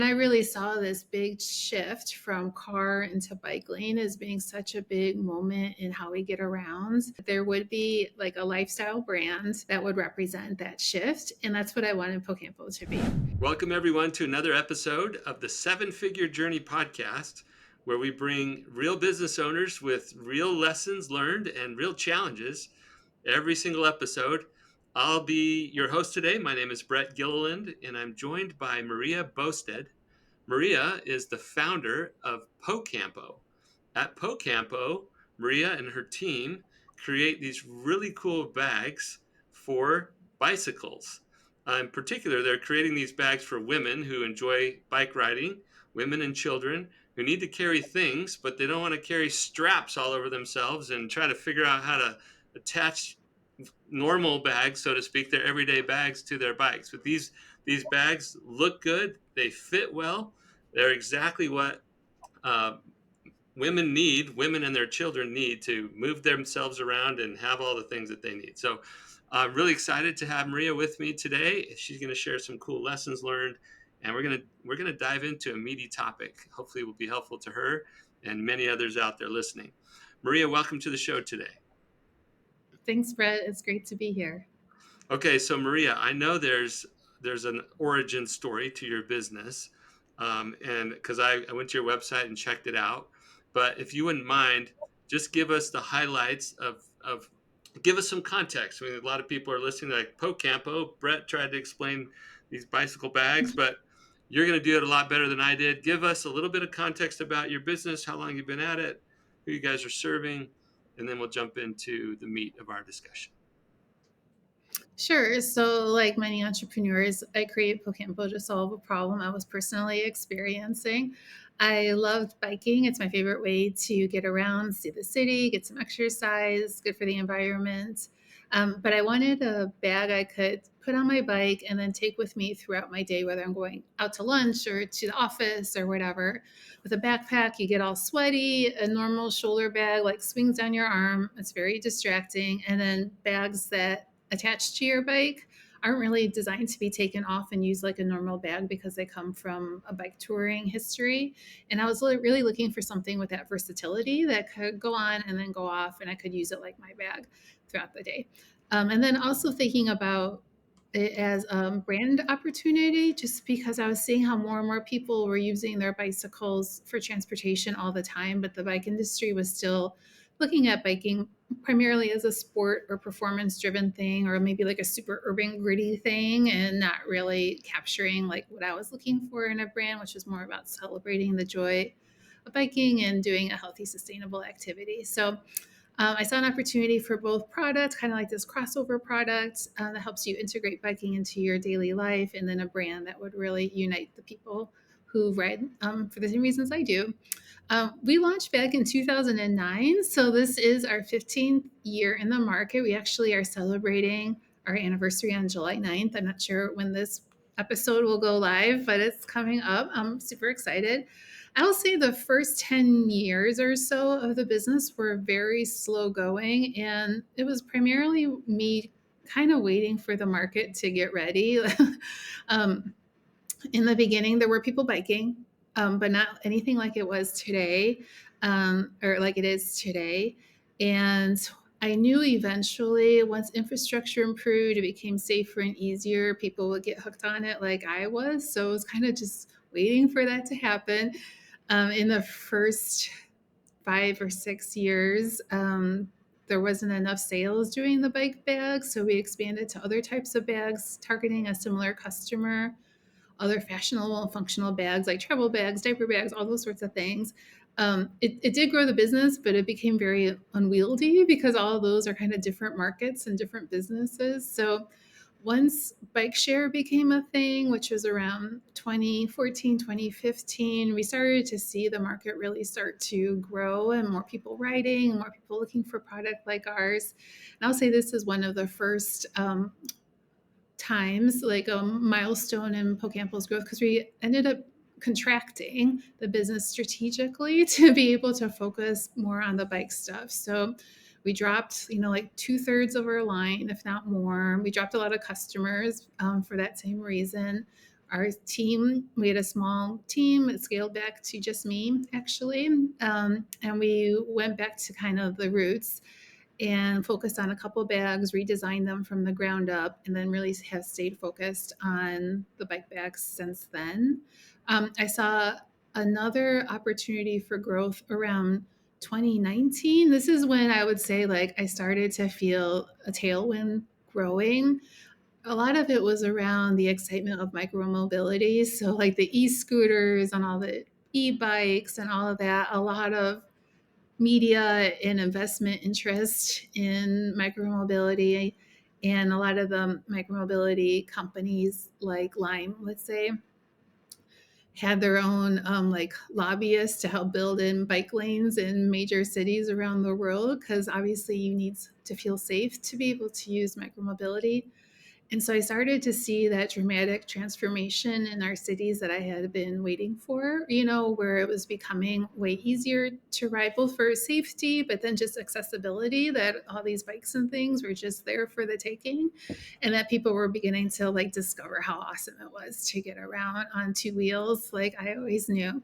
And I really saw this big shift from car into bike lane as being such a big moment in how we get around. There would be like a lifestyle brand that would represent that shift. And that's what I wanted PoCampo to be. Welcome, everyone, to another episode of the Seven Figure Journey podcast, where we bring real business owners with real lessons learned and real challenges every single episode. I'll be your host today. My name is Brett Gilliland, and I'm joined by Maria Boustead. Maria is the founder of PoCampo. At PoCampo, Maria and her team create these really cool bags for bicycles. In particular, they're creating these bags for women who enjoy bike riding, women and children who need to carry things, but they don't want to carry straps all over themselves and try to figure out how to attach normal bags, so to speak, their everyday bags to their bikes. But these bags look good, they fit well, they're exactly what uh, women and their children need to move themselves around and have all the things that they need. So I'm really excited to have Maria with me today. She's going to share some cool lessons learned, and we're going to dive into a meaty topic. Hopefully it will be helpful to her and many others out there listening. Maria, welcome to the show today. Thanks, Brett. It's great to be here. Okay, so Maria, I know there's an origin story to your business, and because I went to your website and checked it out. But if you wouldn't mind, just give us the highlights of give us some context. I mean, a lot of people are listening like PoCampo. Brett tried to explain these bicycle bags, but you're going to do it a lot better than I did. Give us a little bit of context about your business, how long you've been at it, who you guys are serving, and then we'll jump into the meat of our discussion. Sure. So, like many entrepreneurs, I create PoCampo to solve a problem I was personally experiencing. I loved biking. It's my favorite way to get around, see the city, get some exercise, good for the environment. But I wanted a bag I could put on my bike and then take with me throughout my day, whether I'm going out to lunch or to the office or whatever. With a backpack, you get all sweaty. A normal shoulder bag like swings down your arm. It's very distracting. And then bags that attached to your bike aren't really designed to be taken off and used like a normal bag because they come from a bike touring history. And I was really looking for something with that versatility that could go on and then go off, and I could use it like my bag throughout the day. And then also thinking about it as a brand opportunity, just because I was seeing how more and more people were using their bicycles for transportation all the time, but the bike industry was still looking at biking primarily as a sport or performance driven thing, or maybe like a super urban gritty thing, and not really capturing like what I was looking for in a brand, which was more about celebrating the joy of biking and doing a healthy, sustainable activity. So I saw an opportunity for both products, kind of like this crossover product that helps you integrate biking into your daily life, and then a brand that would really unite the people who ride for the same reasons I do. We launched back in 2009, so this is our 15th year in the market. We actually are celebrating our anniversary on July 9th. I'm not sure when this episode will go live, but it's coming up. I'm super excited. I'll say the first 10 years or so of the business were very slow going, and it was primarily me kind of waiting for the market to get ready. um, in the beginning, there were people biking, but not anything like it was today, or like it is today. And I knew eventually, once infrastructure improved, it became safer and easier. People would get hooked on it like I was. So it was kind of just waiting for that to happen. In the first 5 or 6 years, there wasn't enough sales doing the bike bags. So we expanded to other types of bags, targeting a similar customer, other fashionable and functional bags like travel bags, diaper bags, all those sorts of things. It did grow the business, but it became very unwieldy because all of those are kind of different markets and different businesses. So once bike share became a thing, which was around 2014, 2015, we started to see the market really start to grow and more people riding and more people looking for product like ours. And I'll say this is one of the first times, like a milestone in PoCampo's growth, because we ended up contracting the business strategically to be able to focus more on the bike stuff. So we dropped, like 2/3 of our line, if not more. We dropped a lot of customers for that same reason. our team, we had a small team. It scaled back to just me, actually. And we went back to kind of the roots and focused on a couple bags, redesigned them from the ground up, and then really have stayed focused on the bike bags since then. I saw another opportunity for growth around 2019. This is when I would say like I started to feel a tailwind growing. A lot of it was around the excitement of micromobility. So like the e-scooters and all the e-bikes and all of that, a lot of media and investment interest in micromobility, and a lot of the micromobility companies like Lime, let's say, had their own like lobbyists to help build in bike lanes in major cities around the world, because obviously you need to feel safe to be able to use micromobility. And so I started to see that dramatic transformation in our cities that I had been waiting for, where it was becoming way easier to ride, both for safety, but then just accessibility, that all these bikes and things were just there for the taking. And that people were beginning to like discover how awesome it was to get around on two wheels, like I always knew.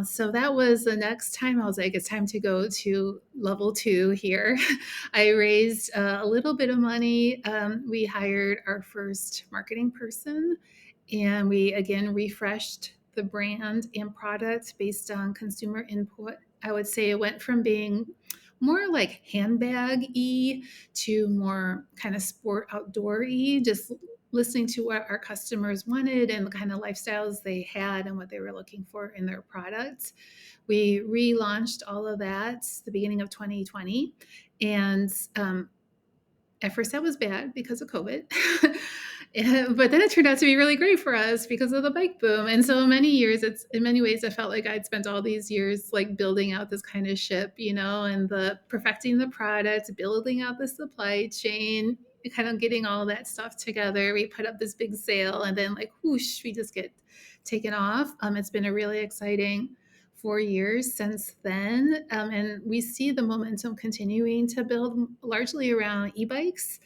So that was the next time I was like, it's time to go to level two here. I raised a little bit of money. We hired our first marketing person, and we again refreshed the brand and product based on consumer input. I would say it went from being more like handbag y to more kind of sport outdoor y, just listening to what our customers wanted and the kind of lifestyles they had and what they were looking for in their products. We relaunched all of that the beginning of 2020. And at first that was bad because of COVID. But then it turned out to be really great for us because of the bike boom. And so many years, it's in many ways, I felt like I'd spent all these years like building out this kind of ship, and the perfecting the product, building out the supply chain, kind of getting all that stuff together. We put up this big sale, and then like whoosh, we just get taken off. It's been a really exciting 4 years since then. And we see the momentum continuing to build largely around e-bikes.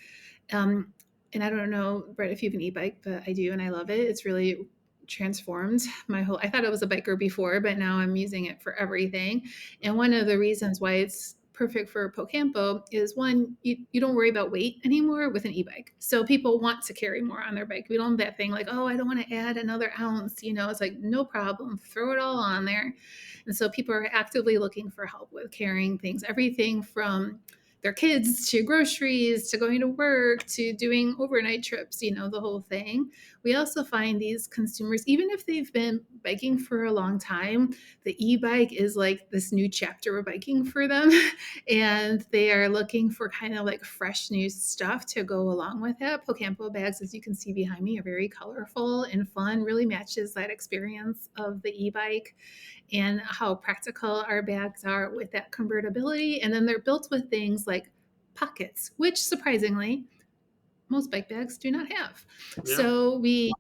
Um, and I don't know, Brett, if you have an e-bike, but I do, and I love it. It's really transformed my whole. I thought I was a biker before, but now I'm using it for everything. And one of the reasons why it's perfect for PoCampo is, one, you don't worry about weight anymore with an e-bike. So people want to carry more on their bike. We don't have that thing like, oh, I don't want to add another ounce. It's like, no problem, throw it all on there. And so people are actively looking for help with carrying things, everything from their kids to groceries to going to work to doing overnight trips, the whole thing. We also find these consumers, even if they've been biking for a long time, the e-bike is like this new chapter of biking for them. And they are looking for kind of like fresh new stuff to go along with it. PoCampo bags, as you can see behind me, are very colorful and fun, really matches that experience of the e-bike and how practical our bags are with that convertibility. And then they're built with things like pockets, which surprisingly, most bike bags do not have. Yeah. So we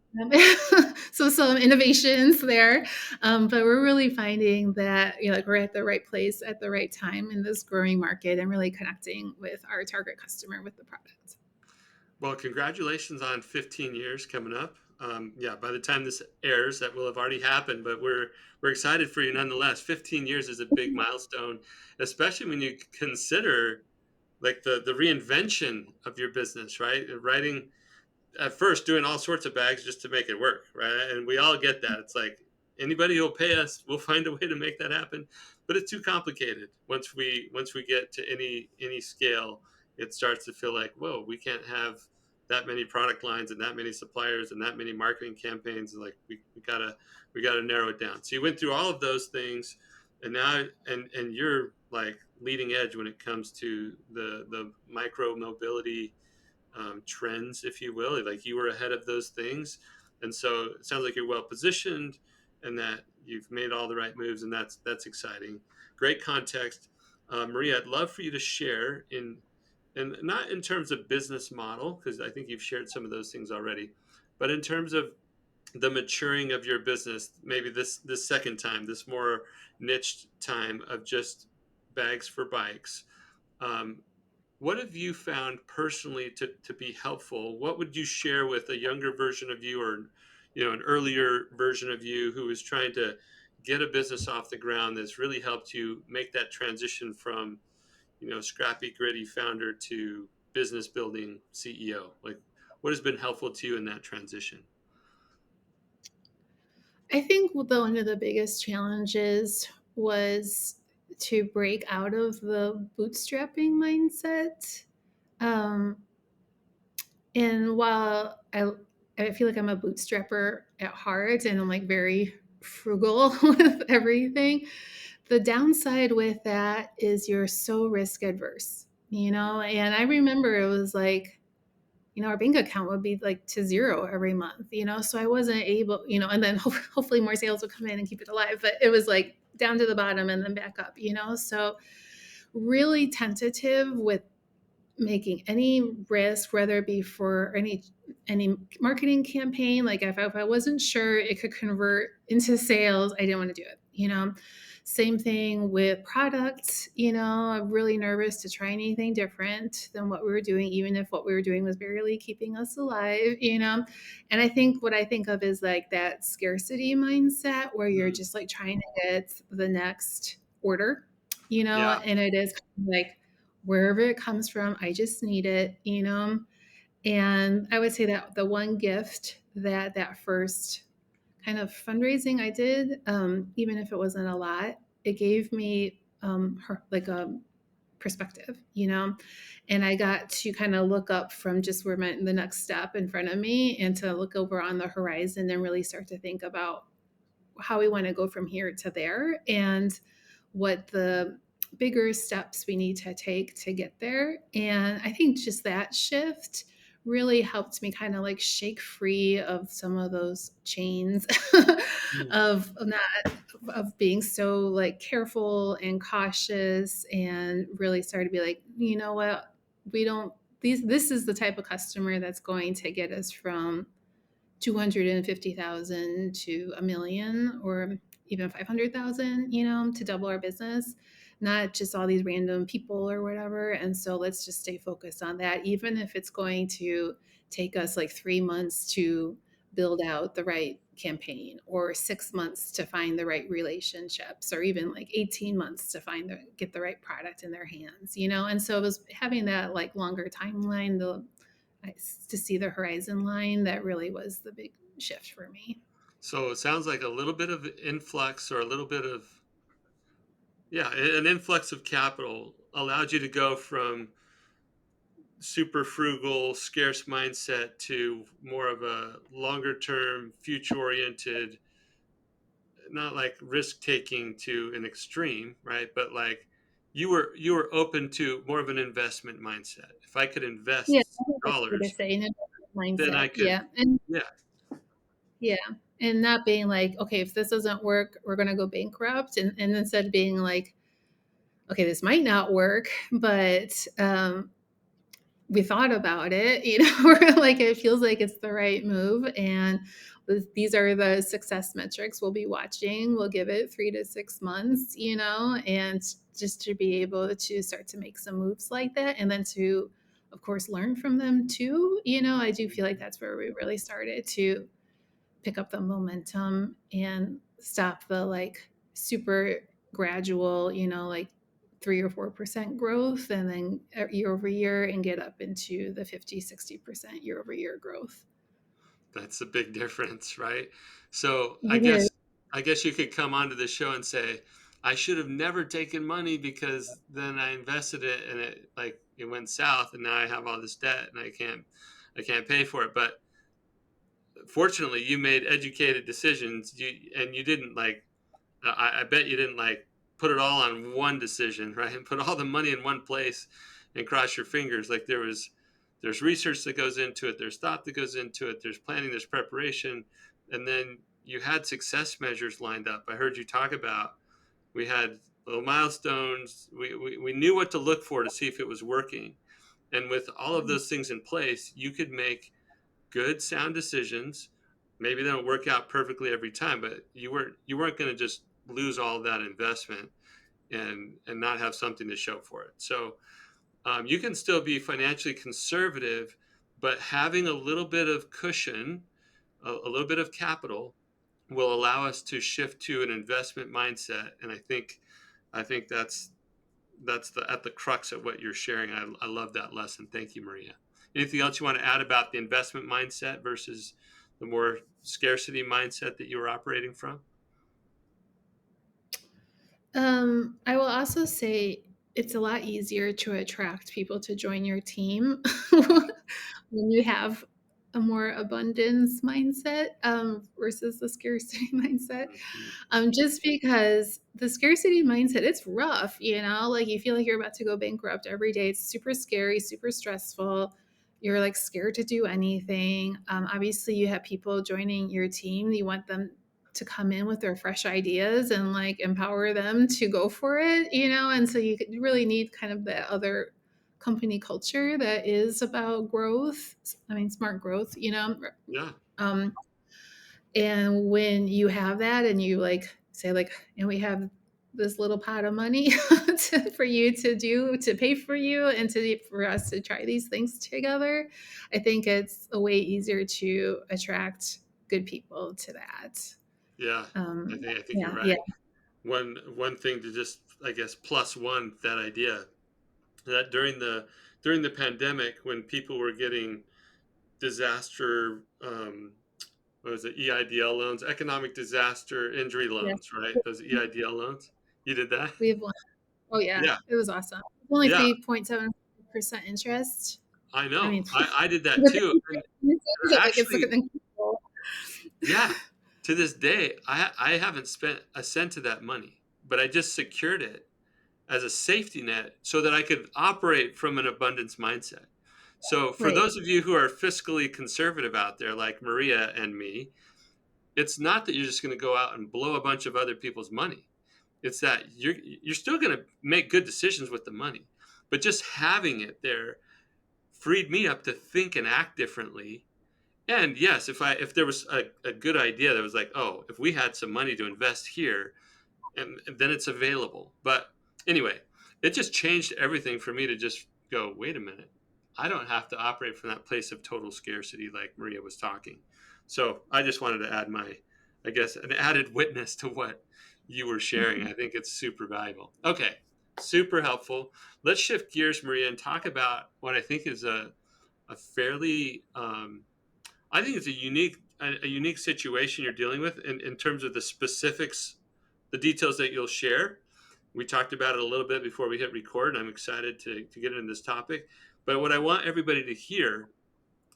so some innovations there, but we're really finding that like we're at the right place at the right time in this growing market and really connecting with our target customer with the product. Well, congratulations on 15 years coming up. Yeah, by the time this airs, that will have already happened. But we're excited for you nonetheless. 15 years is a big milestone, especially when you consider like the reinvention of your business, right? Writing at first doing all sorts of bags just to make it work, right? And we all get that. It's like anybody who'll pay us, we'll find a way to make that happen. But it's too complicated. Once we get to any scale, it starts to feel like, whoa, we can't have that many product lines and that many suppliers and that many marketing campaigns. Like we gotta narrow it down. So you went through all of those things, and now and you're like leading edge when it comes to the micro mobility trends, if you will. Like you were ahead of those things, and so it sounds like you're well positioned, and that you've made all the right moves, and that's exciting. Great context, Maria. I'd love for you to share and not in terms of business model, because I think you've shared some of those things already, but in terms of the maturing of your business, maybe this second time, this more niched time of just bags for bikes. Um, what have you found personally to be helpful? What would you share with a younger version of you, or an earlier version of you who was trying to get a business off the ground that's really helped you make that transition from, scrappy, gritty founder to business building CEO? Like, what has been helpful to you in that transition? I think one of the biggest challenges was to break out of the bootstrapping mindset. Um, and while I feel like I'm a bootstrapper at heart and I'm like very frugal with everything, the downside with that is you're so risk adverse, you know? And I remember it was like, our bank account would be like to zero every month, so I wasn't able, and then hopefully more sales would come in and keep it alive, but it was like down to the bottom and then back up, so really tentative with making any risk, whether it be for any marketing campaign. Like if I wasn't sure it could convert into sales, I didn't want to do it. Same thing with products. I'm really nervous to try anything different than what we were doing, even if what we were doing was barely keeping us alive. And I think what I think of is like that scarcity mindset where you're Mm, just like trying to get the next order. yeah. And it is kind of like wherever it comes from, I just need it, And I would say that the one gift that first kind of fundraising I did, even if it wasn't a lot, it gave me like a perspective, and I got to kind of look up from just where the next step in front of me and to look over on the horizon and really start to think about how we want to go from here to there and what the bigger steps we need to take to get there. And I think just that shift really helped me kind of like shake free of some of those chains Mm. of not of being so like careful and cautious, and really started to be like, you know what, we don't these this is the type of customer that's going to get us from 250,000 to a million, or even 500,000, to double our business, not just all these random people or whatever. And so let's just stay focused on that, even if it's going to take us like 3 months to build out the right campaign, or 6 months to find the right relationships, or even like 18 months to get the right product in their hands, And so it was having that like longer timeline, to see the horizon line, that really was the big shift for me. So it sounds like a little bit of influx or a little bit of, yeah, an influx of capital allowed you to go from super frugal, scarce mindset to more of a longer term, future oriented, not like risk taking to an extreme, right? But like you were open to more of an investment mindset. If I could Yeah, invest I think that's fair to dollars, say, an then I mindset. could, Yeah, and yeah. yeah, and not being like, okay, if this doesn't work, we're gonna go bankrupt, and instead being like, okay, this might not work, but we thought about it, or like it feels like it's the right move, and these are the success metrics we'll be watching. We'll give it 3 to 6 months, and just to be able to start to make some moves like that, and then to, of course, learn from them too. I do feel like that's where we really started to pick up the momentum and stop the like super gradual, like 3 or 4% growth, and then year over year, and get up into the 50, 60% year over year growth. That's a big difference, right? So I It is. guess I guess you could come onto the show and say, I should have never taken money because then I invested it and it went south and now I have all this debt and I can't pay for it. But fortunately you made educated decisions. You didn't like, I bet you didn't like put it all on one decision, right? And put all the money in one place and cross your fingers. Like there's research that goes into it, there's thought that goes into it, there's planning, there's preparation, and then you had success measures lined up. I heard you talk about we had little milestones. We knew what to look for to see if it was working. And with all of those things in place, you could make good sound decisions. Maybe they don't work out perfectly every time, but you weren't going to just lose all of that investment and not have something to show for it. So you can still be financially conservative, but having a little bit of cushion a little bit of capital will allow us to shift to an investment mindset. And I think that's the at the crux of what you're sharing. I love that lesson. Thank you, Maria. Anything else you want to add about the investment mindset versus the more scarcity mindset that you were operating from? I will also say it's a lot easier to attract people to join your team when you have a more abundance mindset versus the scarcity mindset. Mhm. Just because the scarcity mindset, it's rough, you know, like you feel like you're about to go bankrupt every day. It's super scary, super stressful. You're like scared to do anything. Obviously, you have people joining your team. You want them to come in with their fresh ideas and like empower them to go for it, you know? And so you really need kind of that other company culture that is about growth. I mean, smart growth, you know? Yeah, Um, and when you have that and you like say like, and we have this little pot of money for you to do to pay for you and for us to try these things together, I think it's a way easier to attract good people to that. yeah. Um, I think you're yeah, yeah, right. One thing to just, I guess, plus one that idea, that during the pandemic, when people were getting disaster, what was it, EIDL loans, economic disaster injury yeah. loans, right? Those EIDL loans. You did that? We have one. Oh yeah, Yeah, it was awesome. Only yeah. 3.7% interest. I I know. mean, I did that with too. And like it's like actually, an incredible. yeah, to this day, I haven't spent a cent of that money, but I just secured it as a safety net so that I could operate from an abundance mindset. So, for Right. those of you who are fiscally conservative out there, like Maria and me, it's not that you're just going to go out and blow a bunch of other people's money. It's that you're still going to make good decisions with the money, but just having it there freed me up to think and act differently. And yes, if there was a good idea that was like, oh, if we had some money to invest here, and then it's available. But anyway, it just changed everything for me to just go, wait a minute. I don't have to operate from that place of total scarcity like Maria was talking. So I just wanted to add my, I guess, an added witness to what you were sharing. I think it's super valuable. Okay, super helpful. Let's shift gears, Maria, and talk about what I think is a fairly I think it's a unique situation you're dealing with in terms of the specifics, the details that you'll share. We talked about it a little bit before we hit record, and I'm excited to get into this topic. But what I want everybody to hear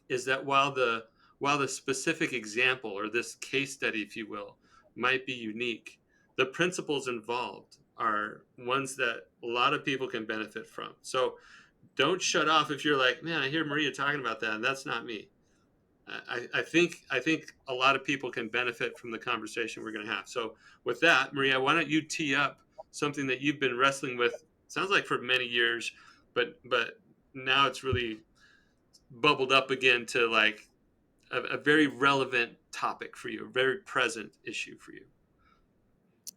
is that while the specific example or this case study, if you will, might be unique, the principles involved are ones that a lot of people can benefit from. So don't shut off if you're like, man, I hear Maria talking about that, and that's not me. I think a lot of people can benefit from the conversation we're going to have. So with that, Maria, why don't you tee up something that you've been wrestling with? Sounds like for many years, but now it's really bubbled up again to like a very relevant topic for you, a very present issue for you.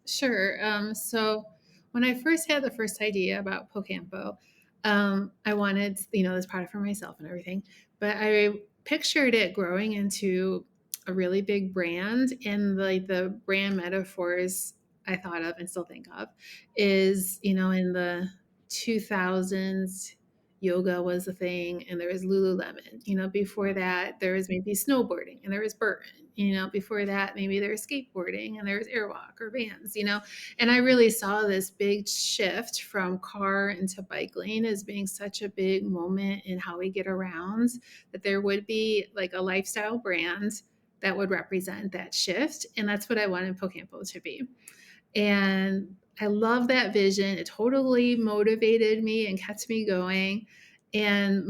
Sure. So when I first had the first idea about PoCampo, I wanted, you know, this product for myself and everything, but I pictured it growing into a really big brand, and like the brand metaphors I thought of and still think of is, you know, in the 2000s, yoga was a thing, and there was Lululemon. You know, before that, there was maybe snowboarding, and there was Burton. You know, before that, maybe there was skateboarding, and there was Airwalk or Vans. You know, and I really saw this big shift from car into bike lane as being such a big moment in how we get around, that there would be like a lifestyle brand that would represent that shift, and that's what I wanted PoCampo to be. And I love that vision. It totally motivated me and kept me going. And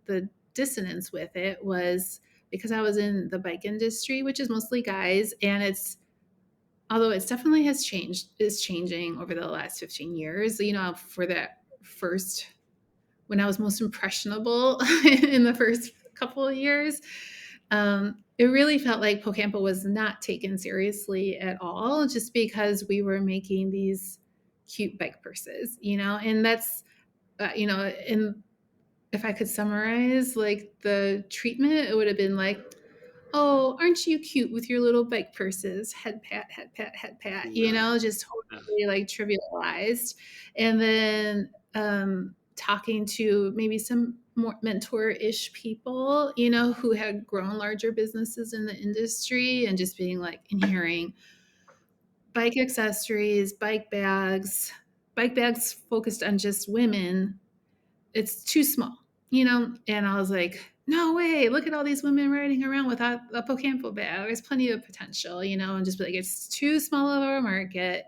the dissonance with it was because I was in the bike industry, which is mostly guys, and although it's definitely has changed, is changing over the last 15 years. You know, for that first, when I was most impressionable in the first couple of years, it really felt like PoCampo was not taken seriously at all, just because we were making these cute bike purses, you know, and that's, you know, and if I could summarize like the treatment, it would have been like, oh, aren't you cute with your little bike purses? Head pat, head pat, you Yeah. know, just Yeah. totally like trivialized. And then talking to maybe some more mentor-ish people, you know, who had grown larger businesses in the industry and just being like and hearing bike accessories, bike bags focused on just women, it's too small, you know? And I was like, no way, look at all these women riding around without a PoCampo bag. There's plenty of potential, you know, and just be like, it's too small of a market.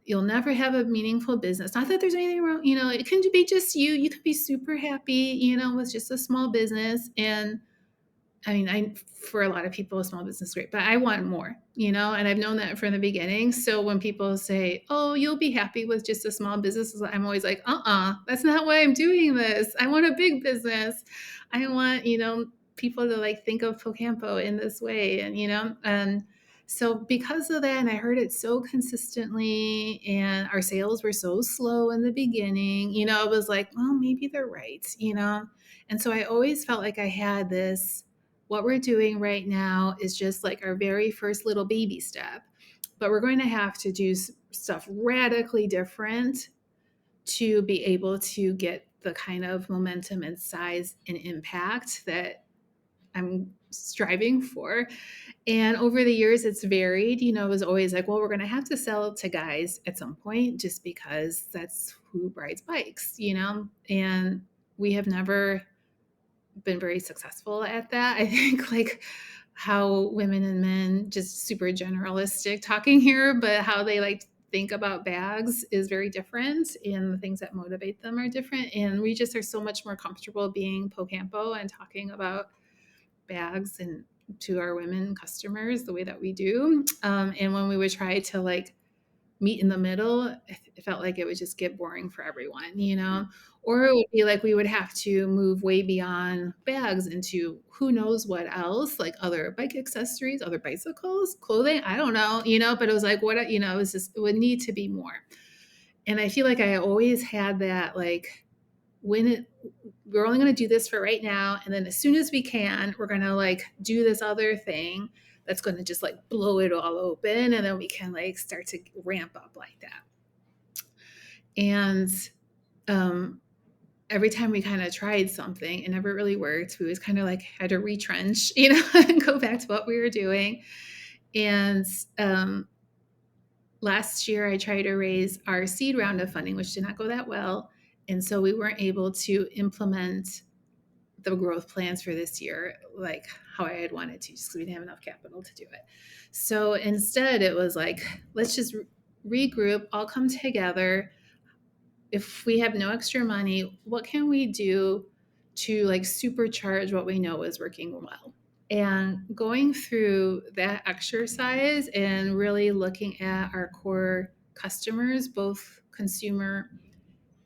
You'll never have a meaningful business. Not that there's anything wrong, you know, it can be just you. You can be super happy, you know, with just a small business. And I mean, I for a lot of people, a small business is great, but I want more, you know, and I've known that from the beginning. So when people say, "Oh, you'll be happy with just a small business," I'm always like, that's not why I'm doing this. I want a big business. I want, you know, people to like think of PoCampo in this way, and you know, and so because of that, and I heard it so consistently, and our sales were so slow in the beginning, you know, it was like, well, maybe they're right, you know, and so I always felt like I had this what we're doing right now is just like our very first little baby step, but we're going to have to do stuff radically different to be able to get the kind of momentum and size and impact that I'm striving for. And over the years, it's varied. You know, it was always like, well, we're going to have to sell to guys at some point just because that's who rides bikes, you know? And we have never been very successful at that. I think like how women and men just super generalistic talking here, but how they like think about bags is very different and the things that motivate them are different. And we just are so much more comfortable being PoCampo and talking about bags and to our women customers the way that we do. And when we would try to like meet in the middle, it felt like it would just get boring for everyone, you know? Or it would be like we would have to move way beyond bags into who knows what else, like other bike accessories, other bicycles, clothing, I don't know, you know, but it was like what, you know, it was just, it would need to be more. And I feel like I always had that like when it we're only going to do this for right now and then as soon as we can we're going to like do this other thing that's going to just like blow it all open and then we can like start to ramp up like that and um every time we kind of tried something it never really worked. We always kind of like had to retrench, you know, and go back to what we were doing. And last year I tried to raise our seed round of funding which did not go that well, and so we weren't able to implement the growth plans for this year like how I had wanted to, just because we didn't have enough capital to do it. So instead, it was like, let's just regroup, all come together. If we have no extra money, what can we do to like supercharge what we know is working well? And going through that exercise and really looking at our core customers, both consumer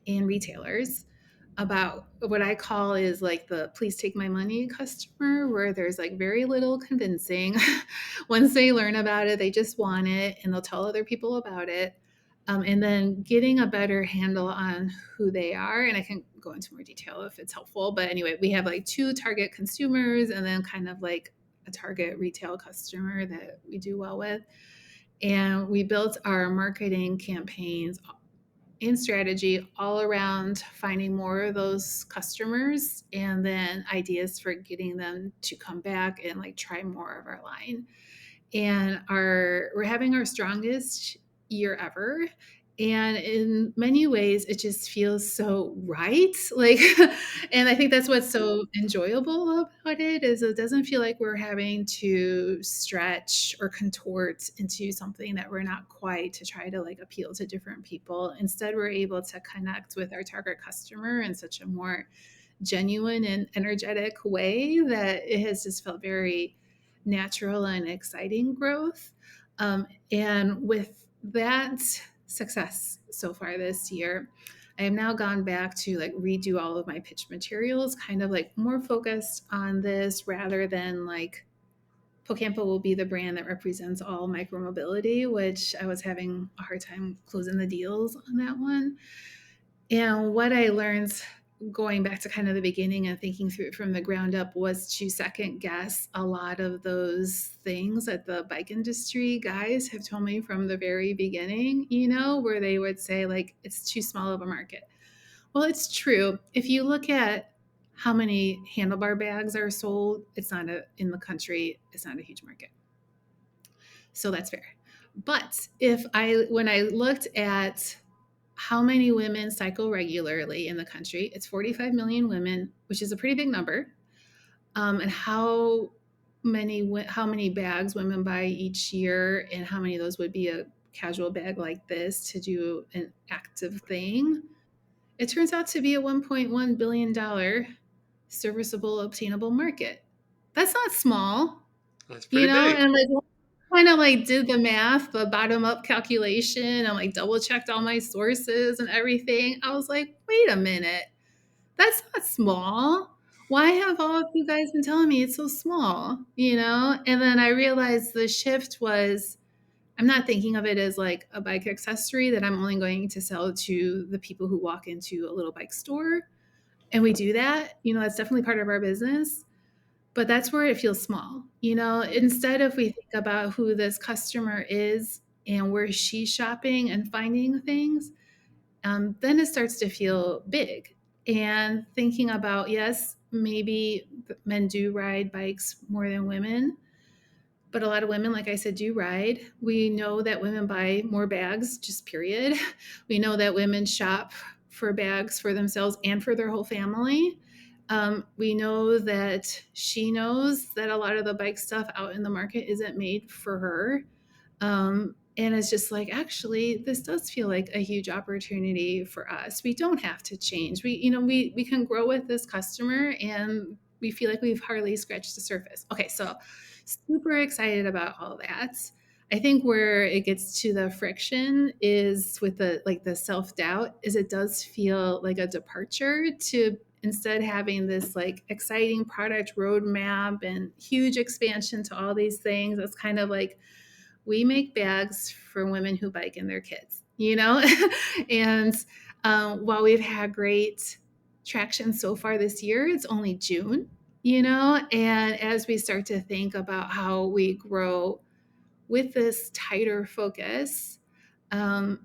and retailers, about what I call is like the please take my money customer, where there's like very little convincing. Once they learn about it, they just want it and they'll tell other people about it. And then getting a better handle on who they are. And I can go into more detail if it's helpful. But anyway, we have like two target consumers and then kind of like a target retail customer that we do well with. And we built our marketing campaigns and strategy all around finding more of those customers and then ideas for getting them to come back and like try more of our line. And our we're having our strongest year ever, and in many ways it just feels so right, like and I think that's what's so enjoyable about it is it doesn't feel like we're having to stretch or contort into something that we're not quite to try to like appeal to different people. Instead, we're able to connect with our target customer in such a more genuine and energetic way that it has just felt very natural and exciting growth. And with that success so far this year, I have now gone back to like redo all of my pitch materials, kind of like more focused on this rather than like PoCampo will be the brand that represents all micromobility, which I was having a hard time closing the deals on that one. And what I learned going back to kind of the beginning and thinking through it from the ground up was to second guess a lot of those things that the bike industry guys have told me from the very beginning, where they would say, like, it's too small of a market. Well, it's true. If you look at how many handlebar bags are sold, it's not in the country, it's not a huge market. So that's fair. But when I looked at how many women cycle regularly in the country, it's 45 million women, which is a pretty big number. And how many bags women buy each year, and how many of those would be a casual bag like this to do an active thing. It turns out to be a $1.1 billion serviceable, obtainable market. That's not small, That's pretty big. and like kind of like did the math, the bottom up calculation, and like double checked all my sources and everything. I was like, wait a minute, that's not small. Why have all of you guys been telling me it's so small? And then I realized the shift was, I'm not thinking of it as like a bike accessory that I'm only going to sell to the people who walk into a little bike store. And we do that. That's definitely part of our business. But that's where it feels small. Instead, if we think about who this customer is and where she's shopping and finding things, then it starts to feel big. And thinking about, yes, maybe men do ride bikes more than women, but a lot of women, like I said, do ride. We know that women buy more bags, just period. We know that women shop for bags for themselves and for their whole family. We know that she knows that a lot of the bike stuff out in the market isn't made for her. And it's just like, actually, this does feel like a huge opportunity for us. We don't have to change. We can grow with this customer, and we feel like we've hardly scratched the surface. Okay, so super excited about all that. I think where it gets to the friction is with the self-doubt, is it does feel like a departure to instead having this like exciting product roadmap and huge expansion to all these things. It's kind of like, we make bags for women who bike and their kids. And while we've had great traction so far this year, it's only June. And as we start to think about how we grow with this tighter focus, um,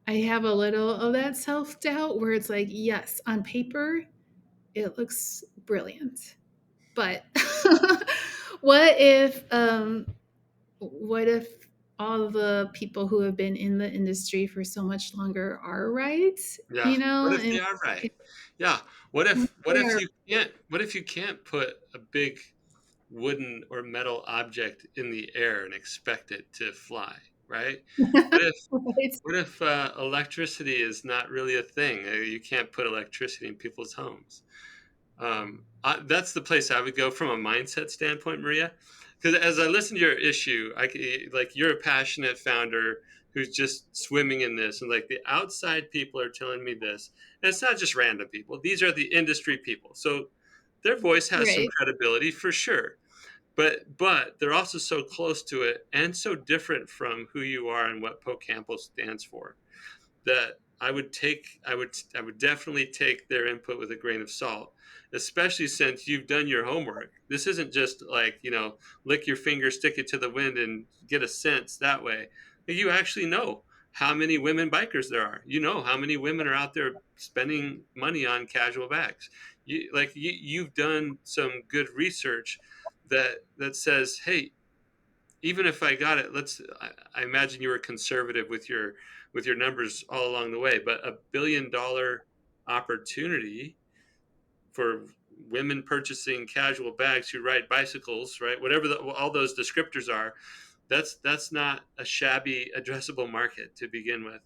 I have a little of that self doubt where it's like, yes, on paper, it looks brilliant. But what if what if all the people who have been in the industry for so much longer are right? Yeah. What if And they are right? Yeah. What they if are you can't put a big wooden or metal object in the air and expect it to fly, right? What if right. electricity is not really a thing? You can't put electricity in people's homes. That's the place I would go from a mindset standpoint, Maria. Because as I listen to your issue, like you're a passionate founder who's just swimming in this, and like the outside people are telling me this, and it's not just random people; these are the industry people, so their voice has some Right. credibility for sure. But they're also so close to it and so different from who you are and what PoCampo stands for that I would definitely take their input with a grain of salt, especially since you've done your homework. This isn't just like, lick your finger, stick it to the wind and get a sense that way. You actually know how many women bikers there are. You know how many women are out there spending money on casual bags. You've done some good research that says, hey, even if I got it, I imagine you were conservative with your numbers all along the way, but $1 billion opportunity for women purchasing casual bags who ride bicycles, right? Whatever all those descriptors are, that's not a shabby addressable market to begin with.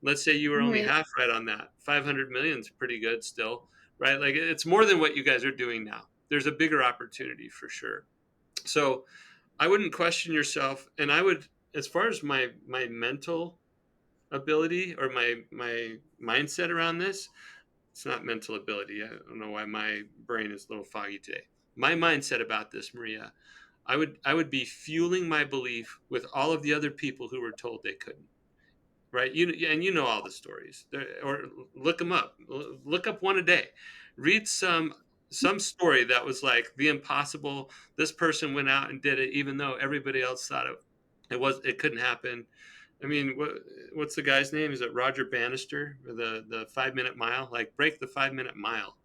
Let's say you were only Right. half right on that. 500 million is pretty good still, right? Like it's more than what you guys are doing now. There's a bigger opportunity for sure. So I wouldn't question yourself, and I would, as far as my mental ability or my mindset around this. It's not mental ability. I don't know why my brain is a little foggy today. My mindset about this, Maria, I would be fueling my belief with all of the other people who were told they couldn't. right? And you know all the stories, or look them up. Look up one a day. Read some story that was like the impossible. This person went out and did it, even though everybody else thought it couldn't happen. I mean, what's the guy's name? Is it Roger Bannister, or the 5 minute mile? Like, break the 5 minute mile.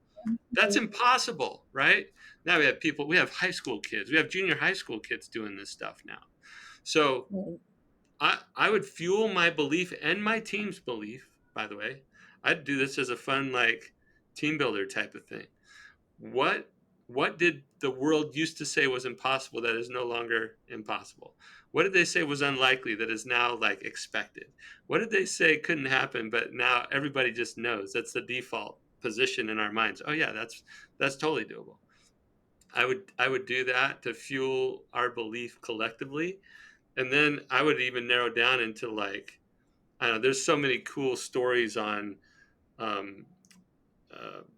That's impossible, right? Now we have high school kids, we have junior high school kids doing this stuff now. So Right. I would fuel my belief and my team's belief, by the way. I'd do this as a fun, like, team builder type of thing. What what did the world used to say was impossible that is no longer impossible? What did they say was unlikely that is now, like, expected? What did they say couldn't happen, but now everybody just knows? That's the default position in our minds. Oh yeah, that's totally doable. I would do that to fuel our belief collectively, and then I would even narrow down into, like, I don't know. There's so many cool stories on um,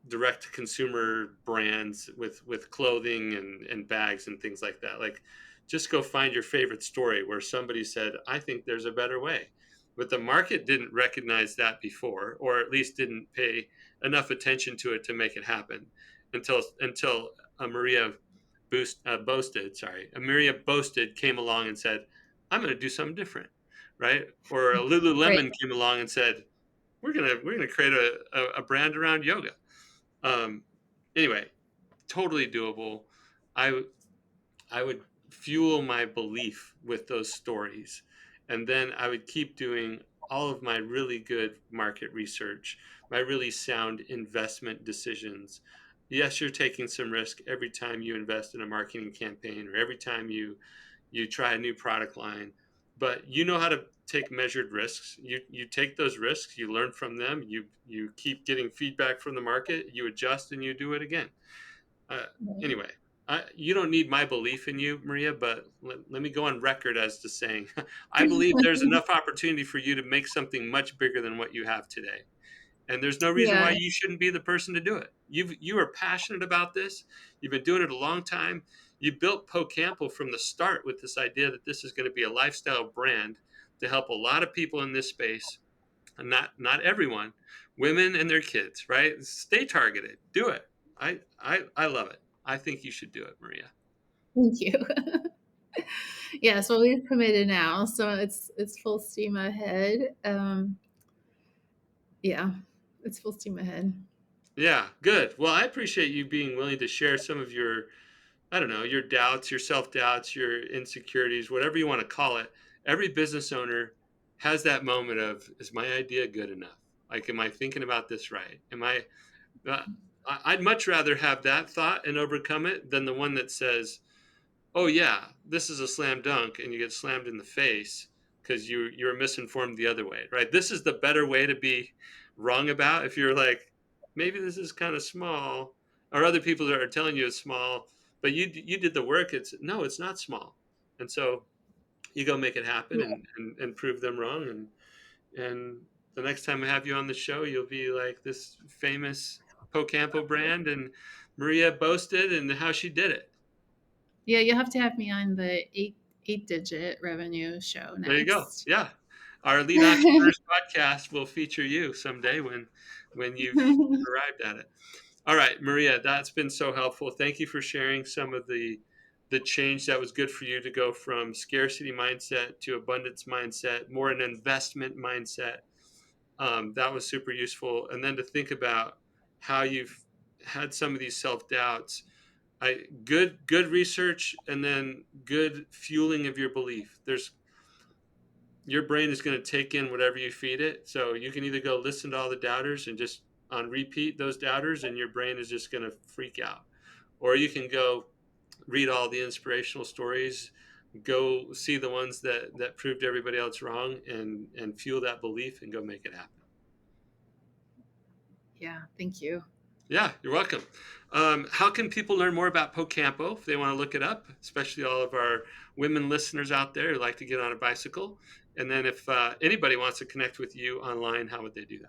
direct to consumer brands with clothing and bags and things like that. Like, just go find your favorite story where somebody said, I think there's a better way. But the market didn't recognize that before, or at least didn't pay enough attention to it to make it happen until a Maria Boasted came along and said, I'm going to do something different, right? Or a Right. Lululemon came along and said, we're gonna create a brand around yoga. Um, anyway, totally doable. I I would fuel my belief with those stories, and then I would keep doing all of my really good market research, my really sound investment decisions. Yes, you're taking some risk every time you invest in a marketing campaign, or every time you try a new product line, but you know how to take measured risks. You take those risks, you learn from them, you keep getting feedback from the market, you adjust, and you do it again. uh, Right. anyway, you don't need my belief in you, Maria, but let me go on record as to saying I believe there's enough opportunity for you to make something much bigger than what you have today, and there's no reason why Yeah. you shouldn't be the person to do it. You are passionate about this. You've been doing it a long time. You built PoCampo from the start with this idea that this is going to be a lifestyle brand to help a lot of people in this space, and not everyone, women and their kids, right? Stay targeted. Do it. I love it. I think you should do it, Maria. Thank you. Yeah, so we've committed now, so it's full steam ahead. Yeah, it's full steam ahead. Yeah, good. Well, I appreciate you being willing to share some of your, I don't know, your doubts, your self doubts, your insecurities, whatever you want to call it. Every business owner has that moment of, is my idea good enough? Like, am I thinking about this right? Uh, I'd much rather have that thought and overcome it than the one that says, oh yeah, this is a slam dunk, and you get slammed in the face because you're misinformed the other way, right? This is the better way to be wrong about. If you're like, maybe this is kind of small, or other people are telling you it's small, but you did the work. It's no, it's not small, and so you go make it happen, Yeah. and prove them wrong, and the next time I have you on the show, you'll be like this famous PoCampo brand and Maria Boasted and how she did it. Yeah, you have to have me on the eight digit revenue show There you go. next. Yeah. Our Lead Entrepreneurs podcast will feature you someday when you've arrived at it. All right, Maria, that's been so helpful. Thank you for sharing some of the change that was good for you to go from scarcity mindset to abundance mindset, more an investment mindset. That was super useful. And then to think about how you've had some of these self doubts. Good research, and then good fueling of your belief. There's Your brain is going to take in whatever you feed it. So you can either go listen to all the doubters and just on repeat those doubters, and your brain is just going to freak out. Or you can go read all the inspirational stories, go see the ones that proved everybody else wrong, and fuel that belief and go make it happen. Yeah, thank you. Yeah, you're welcome. How can people learn more about PoCampo if they want to look it up, especially all of our women listeners out there who like to get on a bicycle? And then if anybody wants to connect with you online, how would they do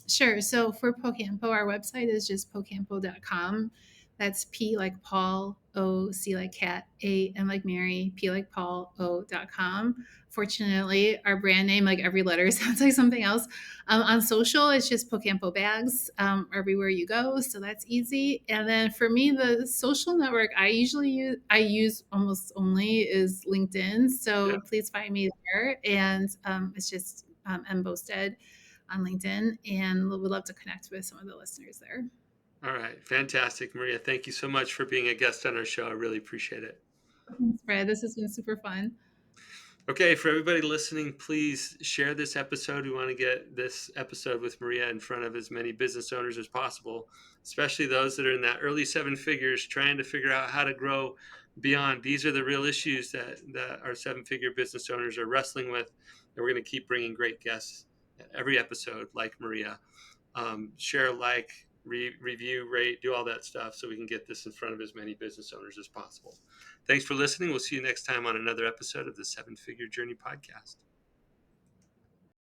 Sure. So for PoCampo, our website is just pocampo.com. That's P like Paul, O, C like cat, A, M like Mary, P like Paul, O.com. Fortunately, our brand name, like every letter, sounds like something else. On social, it's just PoCampo bags everywhere you go, so that's easy. And then for me, the social network I use almost only is LinkedIn. Yeah. So please find me there, and it's just M Boustead on LinkedIn, and would love to connect with some of the listeners there. All right. Fantastic, Maria. Thank you so much for being a guest on our show. I really appreciate it. Thanks, Fred. This has been super fun. Okay, for everybody listening, please share this episode. We want to get this episode with Maria in front of as many business owners as possible, especially those that are in that early seven figures trying to figure out how to grow beyond. These are the real issues that our seven figure business owners are wrestling with. And we're going to keep bringing great guests at every episode, like Maria. Share, like, review, rate, do all that stuff so we can get this in front of as many business owners as possible. Thanks for listening. We'll see you next time on another episode of the Seven Figure Journey podcast.